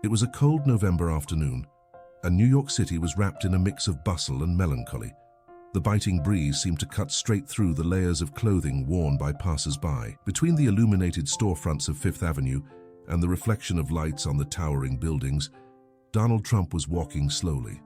It was a cold November afternoon, and New York City was wrapped in a mix of bustle and melancholy. The biting breeze seemed to cut straight through the layers of clothing worn by passers-by. Between the illuminated storefronts of Fifth Avenue and the reflection of lights on the towering buildings, Donald Trump was walking slowly.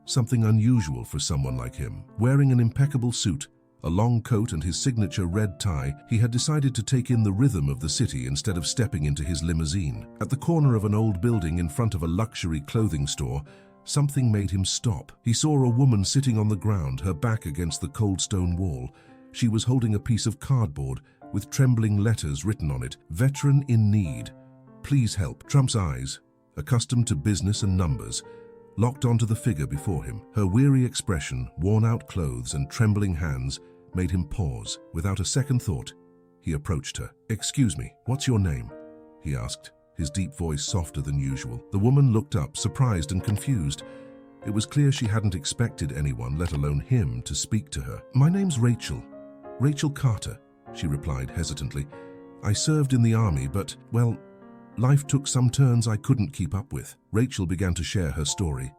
Something unusual for someone like him. Wearing an impeccable suit, a long coat and his signature red tie, he had decided to take in the rhythm of the city instead of stepping into his limousine. At the corner of an old building in front of a luxury clothing store, something made him stop. He saw a woman sitting on the ground, her back against the cold stone wall. She was holding a piece of cardboard with trembling letters written on it, "Veteran in need. Please help." Trump's eyes, accustomed to business and numbers, locked onto the figure before him. Her weary expression, worn-out clothes and trembling hands made him pause. Without a second thought, he approached her. "Excuse me, what's your name?" he asked, his deep voice softer than usual. The woman looked up, surprised and confused. It was clear she hadn't expected anyone, let alone him, to speak to her. "My name's Rachel. Rachel Carter," she replied hesitantly. "I served in the army, but, well, life took some turns I couldn't keep up with." Rachel began to share her story.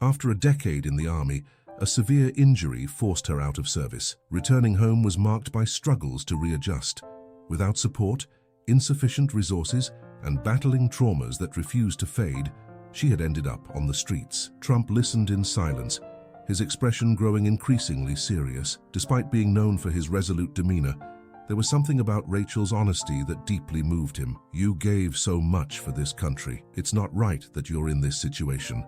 After a decade in the army, a severe injury forced her out of service. Returning home was marked by struggles to readjust. Without support, insufficient resources, and battling traumas that refused to fade, she had ended up on the streets. Trump listened in silence, his expression growing increasingly serious. Despite being known for his resolute demeanor, there was something about Rachel's honesty that deeply moved him. "You gave so much for this country. It's not right that you're in this situation."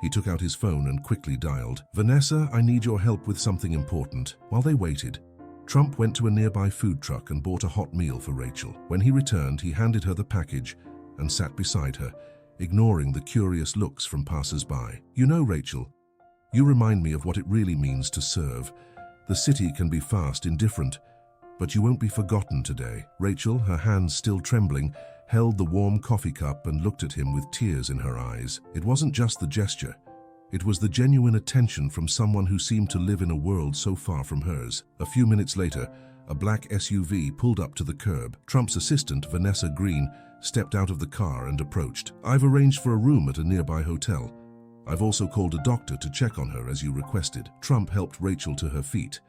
He took out his phone and quickly dialed. "Vanessa, I need your help with something important." While they waited, Trump went to a nearby food truck and bought a hot meal for Rachel. When he returned, he handed her the package and sat beside her, ignoring the curious looks from passers-by. "You know, Rachel, you remind me of what it really means to serve. The city can be fast, indifferent, but you won't be forgotten today." Rachel, her hands still trembling, held the warm coffee cup and looked at him with tears in her eyes. It wasn't just the gesture. It was the genuine attention from someone who seemed to live in a world so far from hers. A few minutes later, a black SUV pulled up to the curb. Trump's assistant, Vanessa Green, stepped out of the car and approached. "I've arranged for a room at a nearby hotel. I've also called a doctor to check on her as you requested." Trump helped Rachel to her feet,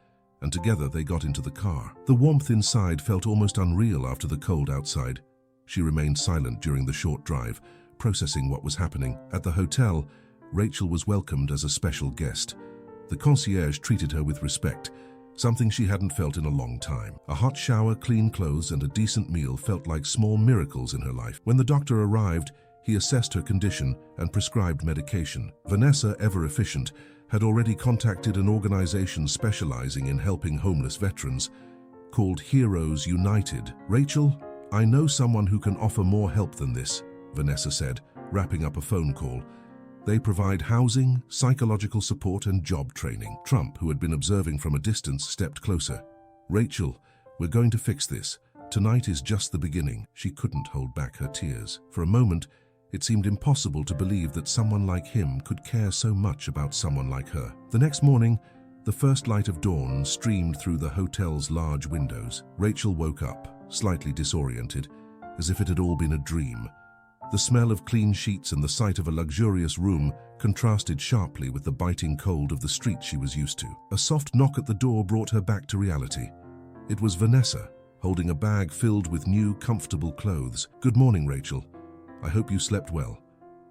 and together they got into the car. The warmth inside felt almost unreal after the cold outside. She remained silent during the short drive, processing what was happening. At the hotel, Rachel was welcomed as a special guest. The concierge treated her with respect, something she hadn't felt in a long time. A hot shower, clean clothes, and a decent meal felt like small miracles in her life. When the doctor arrived, he assessed her condition and prescribed medication. Vanessa, ever efficient, had already contacted an organization specializing in helping homeless veterans, called Heroes United. "Rachel, I know someone who can offer more help than this," Vanessa said, wrapping up a phone call. "They provide housing, psychological support, and job training." Trump, who had been observing from a distance, stepped closer. "Rachel, we're going to fix this. Tonight is just the beginning." She couldn't hold back her tears. For a moment, it seemed impossible to believe that someone like him could care so much about someone like her. The next morning, the first light of dawn streamed through the hotel's large windows. Rachel woke up, slightly disoriented, as if it had all been a dream. The smell of clean sheets and the sight of a luxurious room contrasted sharply with the biting cold of the street she was used to. A soft knock at the door brought her back to reality. It was Vanessa, holding a bag filled with new, comfortable clothes. "Good morning, Rachel. I hope you slept well.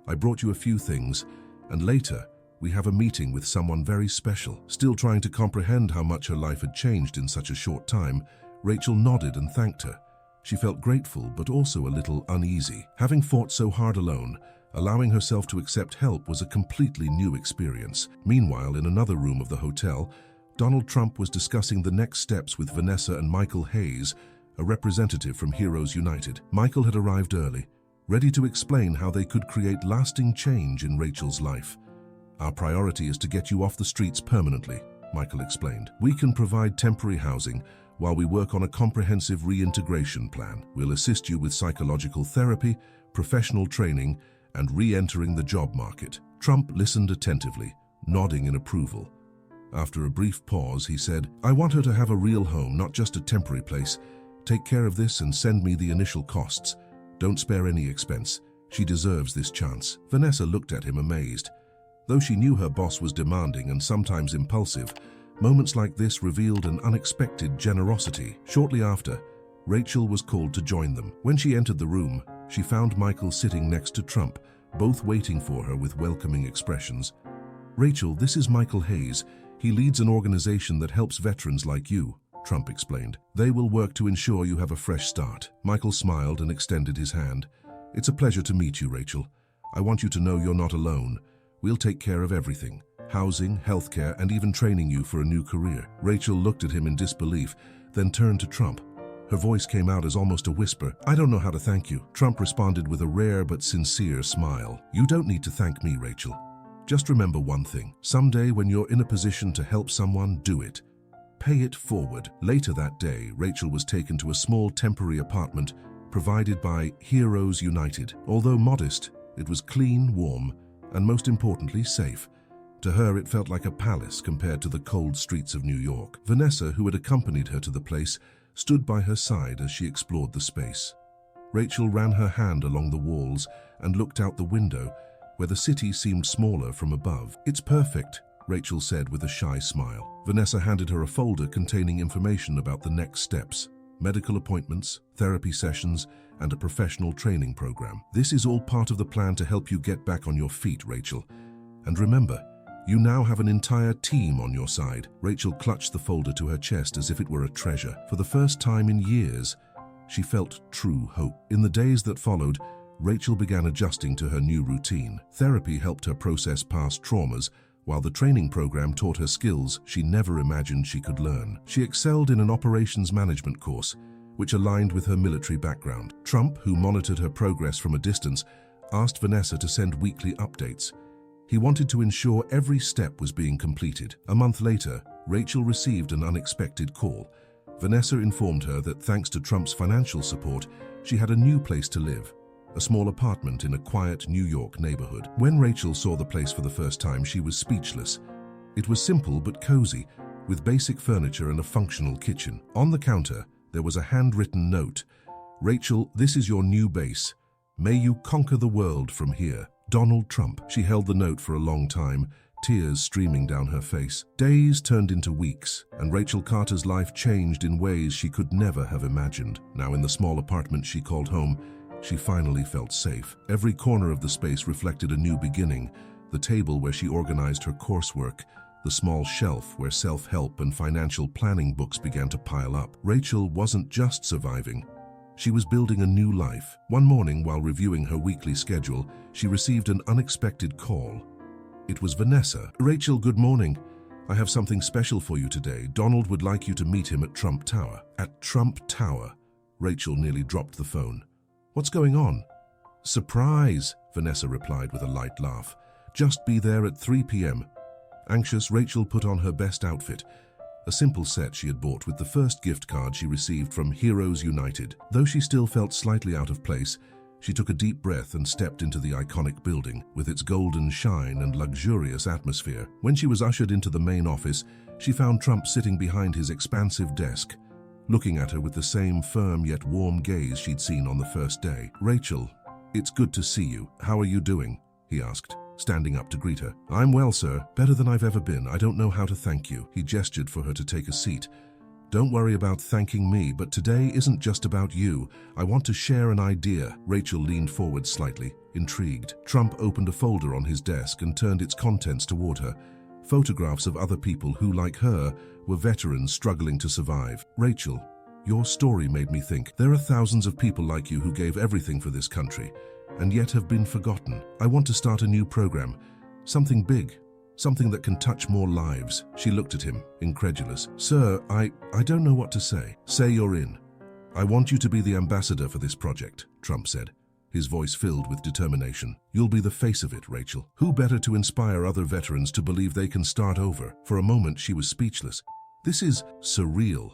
I brought you a few things, and later, we have a meeting with someone very special." Still trying to comprehend how much her life had changed in such a short time, Rachel nodded and thanked her. She felt grateful, but also a little uneasy. Having fought so hard alone, allowing herself to accept help was a completely new experience. Meanwhile, in another room of the hotel, Donald Trump was discussing the next steps with Vanessa and Michael Hayes, a representative from Heroes United. Michael had arrived early, ready to explain how they could create lasting change in Rachel's life. "Our priority is to get you off the streets permanently," Michael explained. "We can provide temporary housing while we work on a comprehensive reintegration plan. We'll assist you with psychological therapy, professional training, and re-entering the job market." Trump listened attentively, nodding in approval. After a brief pause, he said, "I want her to have a real home, not just a temporary place. Take care of this and send me the initial costs. Don't spare any expense. She deserves this chance. Vanessa looked at him amazed. Though she knew her boss was demanding and sometimes impulsive, moments like this revealed an unexpected generosity. Shortly after, Rachel was called to join them. When she entered the room, she found Michael sitting next to Trump, both waiting for her with welcoming expressions. "Rachel, this is Michael Hayes. He leads an organization that helps veterans like you," Trump explained. "They will work to ensure you have a fresh start." Michael smiled and extended his hand. "It's a pleasure to meet you, Rachel. I want you to know you're not alone. We'll take care of everything: housing, healthcare, and even training you for a new career." Rachel looked at him in disbelief, then turned to Trump. Her voice came out as almost a whisper. "I don't know how to thank you." Trump responded with a rare but sincere smile. "You don't need to thank me, Rachel. Just remember one thing. Someday when you're in a position to help someone, do it. Pay it forward." Later that day, Rachel was taken to a small temporary apartment provided by Heroes United. Although modest, it was clean, warm, and most importantly, safe. To her, it felt like a palace compared to the cold streets of New York. Vanessa, who had accompanied her to the place, stood by her side as she explored the space. Rachel ran her hand along the walls and looked out the window, where the city seemed smaller from above. "It's perfect," Rachel said with a shy smile. Vanessa handed her a folder containing information about the next steps: medical appointments, therapy sessions, and a professional training program. "This is all part of the plan to help you get back on your feet, Rachel. And remember, you now have an entire team on your side." Rachel clutched the folder to her chest as if it were a treasure. For the first time in years, she felt true hope. In the days that followed, Rachel began adjusting to her new routine. Therapy helped her process past traumas, while the training program taught her skills she never imagined she could learn. She excelled in an operations management course, which aligned with her military background. Trump, who monitored her progress from a distance, asked Vanessa to send weekly updates. He wanted to ensure every step was being completed. A month later, Rachel received an unexpected call. Vanessa informed her that thanks to Trump's financial support, she had a new place to live, a small apartment in a quiet New York neighborhood. When Rachel saw the place for the first time, she was speechless. It was simple but cozy, with basic furniture and a functional kitchen. On the counter, there was a handwritten note. "Rachel, this is your new base. May you conquer the world from here. Donald Trump." She held the note for a long time, tears streaming down her face. Days turned into weeks, and Rachel Carter's life changed in ways she could never have imagined. Now in the small apartment she called home, she finally felt safe. Every corner of the space reflected a new beginning: the table where she organized her coursework, the small shelf where self-help and financial planning books began to pile up. Rachel wasn't just surviving. She was building a new life. One morning, while reviewing her weekly schedule, she received an unexpected call. It was Vanessa. "Rachel, good morning. I have something special for you today. Donald would like you to meet him at Trump Tower." At Trump Tower? Rachel nearly dropped the phone. "What's going on?" "Surprise," Vanessa replied with a light laugh. "Just be there at 3 p.m. Anxious, Rachel put on her best outfit, a simple set she had bought with the first gift card she received from Heroes United. Though she still felt slightly out of place, she took a deep breath and stepped into the iconic building, with its golden shine and luxurious atmosphere. When she was ushered into the main office, she found Trump sitting behind his expansive desk, looking at her with the same firm yet warm gaze she'd seen on the first day. "Rachel, it's good to see you. How are you doing?" he asked, standing up to greet her. "I'm well, sir. Better than I've ever been. I don't know how to thank you." He gestured for her to take a seat. "Don't worry about thanking me, but today isn't just about you. I want to share an idea." Rachel leaned forward slightly, intrigued. Trump opened a folder on his desk and turned its contents toward her. Photographs of other people who, like her, were veterans struggling to survive. "Rachel, your story made me think. There are thousands of people like you who gave everything for this country, and yet have been forgotten. I want to start a new program, something big, something that can touch more lives." She looked at him, incredulous. "Sir, I don't know what to say." "Say you're in. I want you to be the ambassador for this project," Trump said, his voice filled with determination. "You'll be the face of it, Rachel. Who better to inspire other veterans to believe they can start over?" For a moment, she was speechless. "This is surreal.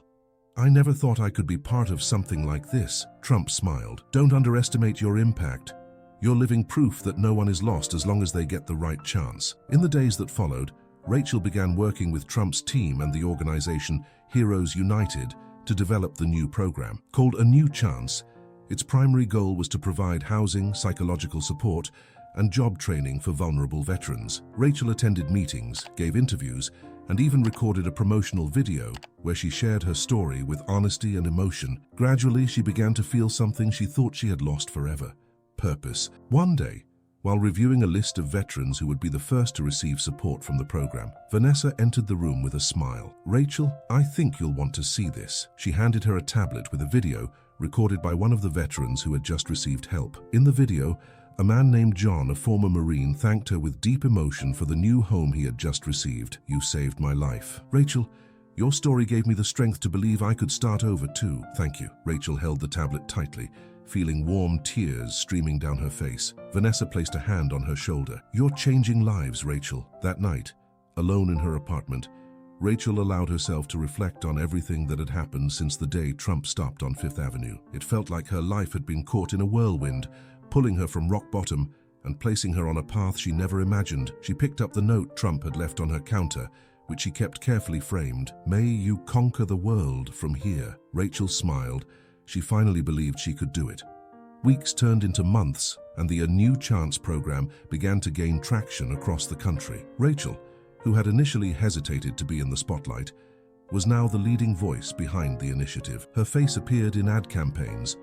I never thought I could be part of something like this." Trump smiled. "Don't underestimate your impact. You're living proof that no one is lost as long as they get the right chance." In the days that followed, Rachel began working with Trump's team and the organization Heroes United to develop the new program. Called A New Chance, Its primary goal was to provide housing, psychological support, and job training for vulnerable veterans. Rachel attended meetings, gave interviews, and even recorded a promotional video where she shared her story with honesty and emotion. Gradually, she began to feel something she thought she had lost forever: purpose. One day, while reviewing a list of veterans who would be the first to receive support from the program, Vanessa entered the room with a smile. "Rachel, I think you'll want to see this." She handed her a tablet with a video recorded by one of the veterans who had just received help. In the video, a man named John, a former Marine, thanked her with deep emotion for the new home he had just received. "You saved my life. Rachel, your story gave me the strength to believe I could start over too." "Thank you." Rachel held the tablet tightly, feeling warm tears streaming down her face. Vanessa placed a hand on her shoulder. "You're changing lives, Rachel." That night, alone in her apartment, Rachel allowed herself to reflect on everything that had happened since the day Trump stopped on Fifth Avenue. It felt like her life had been caught in a whirlwind, pulling her from rock bottom and placing her on a path she never imagined. She picked up the note Trump had left on her counter, which she kept carefully framed. "May you conquer the world from here." Rachel smiled. She finally believed she could do it. Weeks turned into months, and the A New Chance program began to gain traction across the country. Rachel, who had initially hesitated to be in the spotlight, was now the leading voice behind the initiative. Her face appeared in ad campaigns.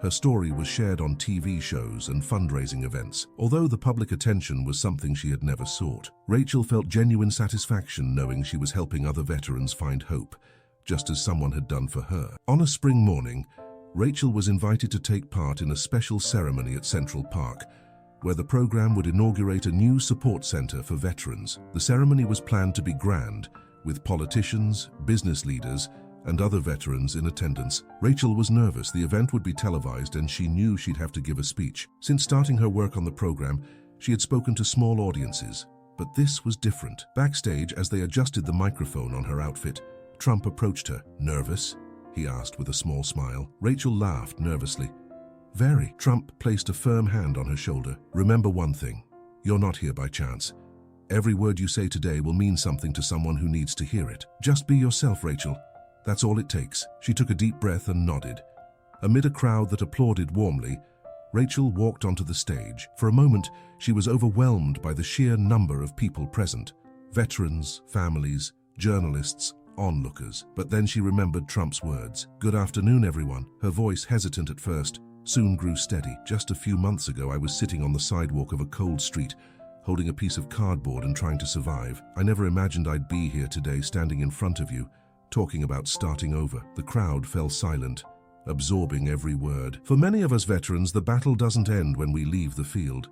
Her story was shared on TV shows and fundraising events. Although the public attention was something she had never sought, Rachel felt genuine satisfaction knowing she was helping other veterans find hope, just as someone had done for her. On a spring morning, Rachel was invited to take part in a special ceremony at Central Park, where the program would inaugurate a new support center for veterans. The ceremony was planned to be grand, with politicians, business leaders, and other veterans in attendance. Rachel was nervous. The event would be televised and she knew she'd have to give a speech. Since starting her work on the program, she had spoken to small audiences, but this was different. Backstage, as they adjusted the microphone on her outfit, Trump approached her. "Nervous?" he asked with a small smile. Rachel laughed nervously. "Very." Trump placed a firm hand on her shoulder. "Remember one thing. You're not here by chance. Every word you say today will mean something to someone who needs to hear it. Just be yourself, Rachel. That's all it takes." She took a deep breath and nodded. Amid a crowd that applauded warmly, Rachel walked onto the stage. For a moment, she was overwhelmed by the sheer number of people present. Veterans, families, journalists, onlookers. But then she remembered Trump's words. "Good afternoon, everyone." Her voice, hesitant at first, soon grew steady. "Just a few months ago, I was sitting on the sidewalk of a cold street, holding a piece of cardboard and trying to survive. I never imagined I'd be here today, standing in front of you, talking about starting over." The crowd fell silent, absorbing every word. For many of us veterans, the battle doesn't end when we leave the field.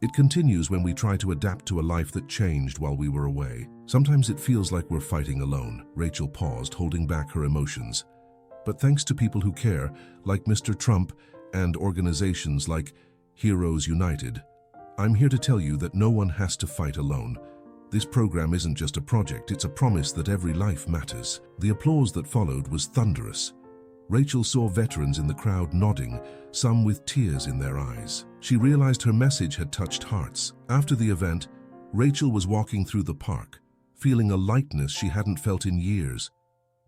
It continues when we try to adapt to a life that changed while we were away. Sometimes it feels like we're fighting alone. Rachel paused, holding back her emotions. But thanks to people who care, like Mr. Trump, and organizations like Heroes United, I'm here to tell you that no one has to fight alone. This program isn't just a project, it's a promise that every life matters. The applause that followed was thunderous. Rachel saw veterans in the crowd nodding, some with tears in their eyes. She realized her message had touched hearts. After the event, Rachel was walking through the park, feeling a lightness she hadn't felt in years.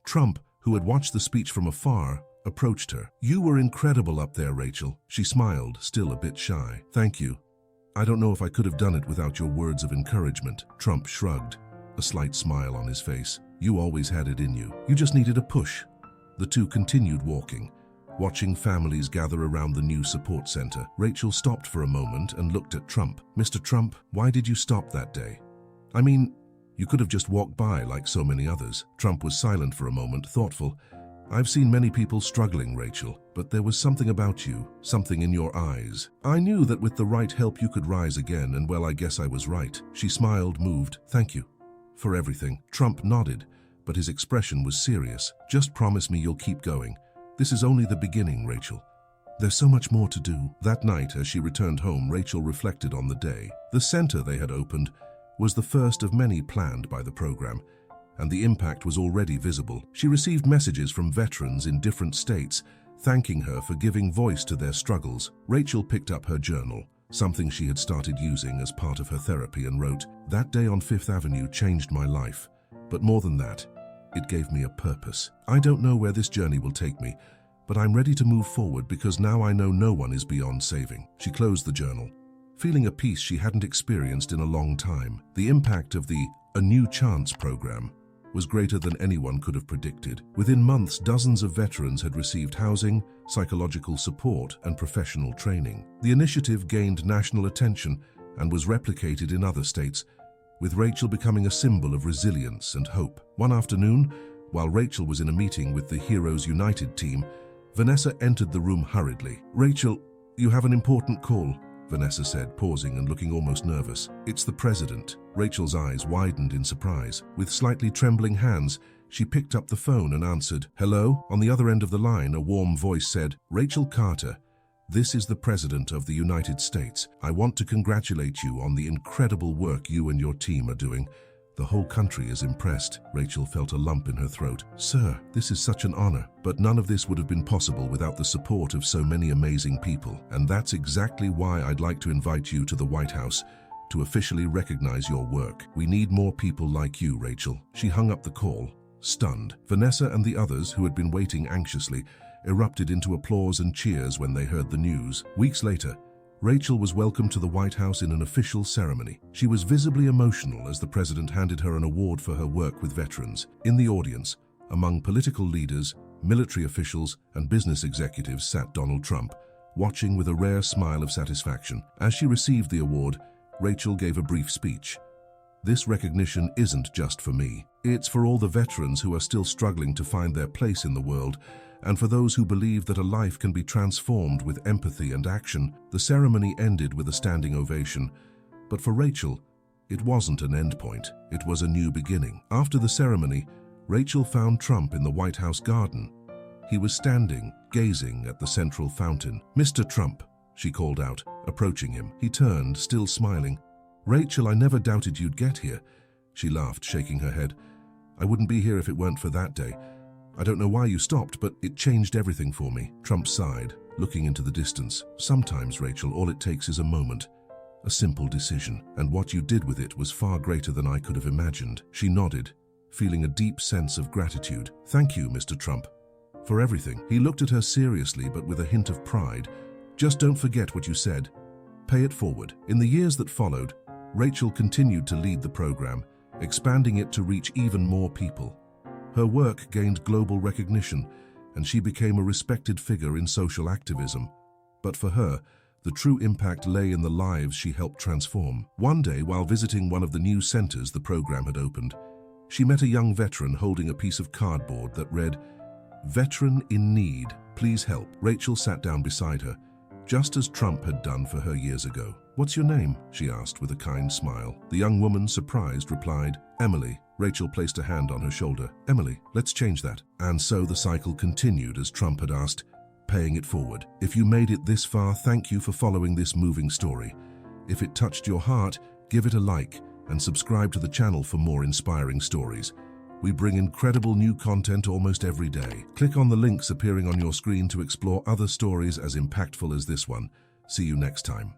Trump, who had watched the speech from afar, approached her. "You were incredible up there, Rachel." She smiled, still a bit shy. "Thank you. I don't know if I could have done it without your words of encouragement." Trump shrugged, a slight smile on his face. "You always had it in you. You just needed a push." The two continued walking, watching families gather around the new support center. Rachel stopped for a moment and looked at Trump. "Mr. Trump, why did you stop that day? I mean, you could have just walked by like so many others." Trump was silent for a moment, thoughtful. "I've seen many people struggling, Rachel, but there was something about you, something in your eyes. I knew that with the right help you could rise again, and well, I guess I was right." She smiled, moved. "Thank you for everything." Trump nodded, but his expression was serious. "Just promise me you'll keep going. This is only the beginning, Rachel. There's so much more to do." That night, as she returned home, Rachel reflected on the day. The center they had opened was the first of many planned by the program, and the impact was already visible. She received messages from veterans in different states, thanking her for giving voice to their struggles. Rachel picked up her journal, something she had started using as part of her therapy, and wrote, "That day on Fifth Avenue changed my life. But more than that, it gave me a purpose. I don't know where this journey will take me, but I'm ready to move forward because now I know no one is beyond saving. She closed the journal, feeling a peace she hadn't experienced in a long time. The impact of the A New Chance program was greater than anyone could have predicted. Within months, dozens of veterans had received housing, psychological support, and professional training. The initiative gained national attention and was replicated in other states, with Rachel becoming a symbol of resilience and hope. One afternoon, while Rachel was in a meeting with the Heroes United team, Vanessa entered the room hurriedly. "Rachel, you have an important call," Vanessa said, pausing and looking almost nervous. "It's the president." Rachel's eyes widened in surprise. With slightly trembling hands, she picked up the phone and answered. "Hello?" On the other end of the line, a warm voice said, "Rachel Carter, this is the President of the United States. I want to congratulate you on the incredible work you and your team are doing. The whole country is impressed." Rachel felt a lump in her throat. "Sir, this is such an honor, but none of this would have been possible without the support of so many amazing people. And that's exactly why I'd like to invite you to the White House to officially recognize your work. We need more people like you, Rachel." She hung up the call, stunned. Vanessa and the others, who had been waiting anxiously, erupted into applause and cheers when they heard the news. Weeks later, Rachel was welcomed to the White House in an official ceremony. She was visibly emotional as the president handed her an award for her work with veterans. In the audience, among political leaders, military officials, and business executives sat Donald Trump, watching with a rare smile of satisfaction. As she received the award, Rachel gave a brief speech. "This recognition isn't just for me. It's for all the veterans who are still struggling to find their place in the world, and for those who believe that a life can be transformed with empathy and action." The ceremony ended with a standing ovation, but for Rachel, it wasn't an endpoint, it was a new beginning. After the ceremony, Rachel found Trump in the White House garden. He was standing, gazing at the central fountain. "Mr. Trump," she called out, approaching him. He turned, still smiling. "Rachel, I never doubted you'd get here." She laughed, shaking her head. "I wouldn't be here if it weren't for that day. I don't know why you stopped, but it changed everything for me." Trump sighed, looking into the distance. "Sometimes, Rachel, all it takes is a moment, a simple decision, and what you did with it was far greater than I could have imagined." She nodded, feeling a deep sense of gratitude. "Thank you, Mr. Trump, for everything." He looked at her seriously, but with a hint of pride. "Just don't forget what you said. Pay it forward." In the years that followed, Rachel continued to lead the program, expanding it to reach even more people. Her work gained global recognition, and she became a respected figure in social activism. But for her, the true impact lay in the lives she helped transform. One day, while visiting one of the new centers the program had opened, she met a young veteran holding a piece of cardboard that read, "Veteran in need, please help." Rachel sat down beside her, just as Trump had done for her years ago. "What's your name?" she asked with a kind smile. The young woman, surprised, replied, "Emily." Rachel placed a hand on her shoulder. "Emily, let's change that." And so the cycle continued as Trump had asked, paying it forward. If you made it this far, thank you for following this moving story. If it touched your heart, give it a like and subscribe to the channel for more inspiring stories. We bring incredible new content almost every day. Click on the links appearing on your screen to explore other stories as impactful as this one. See you next time.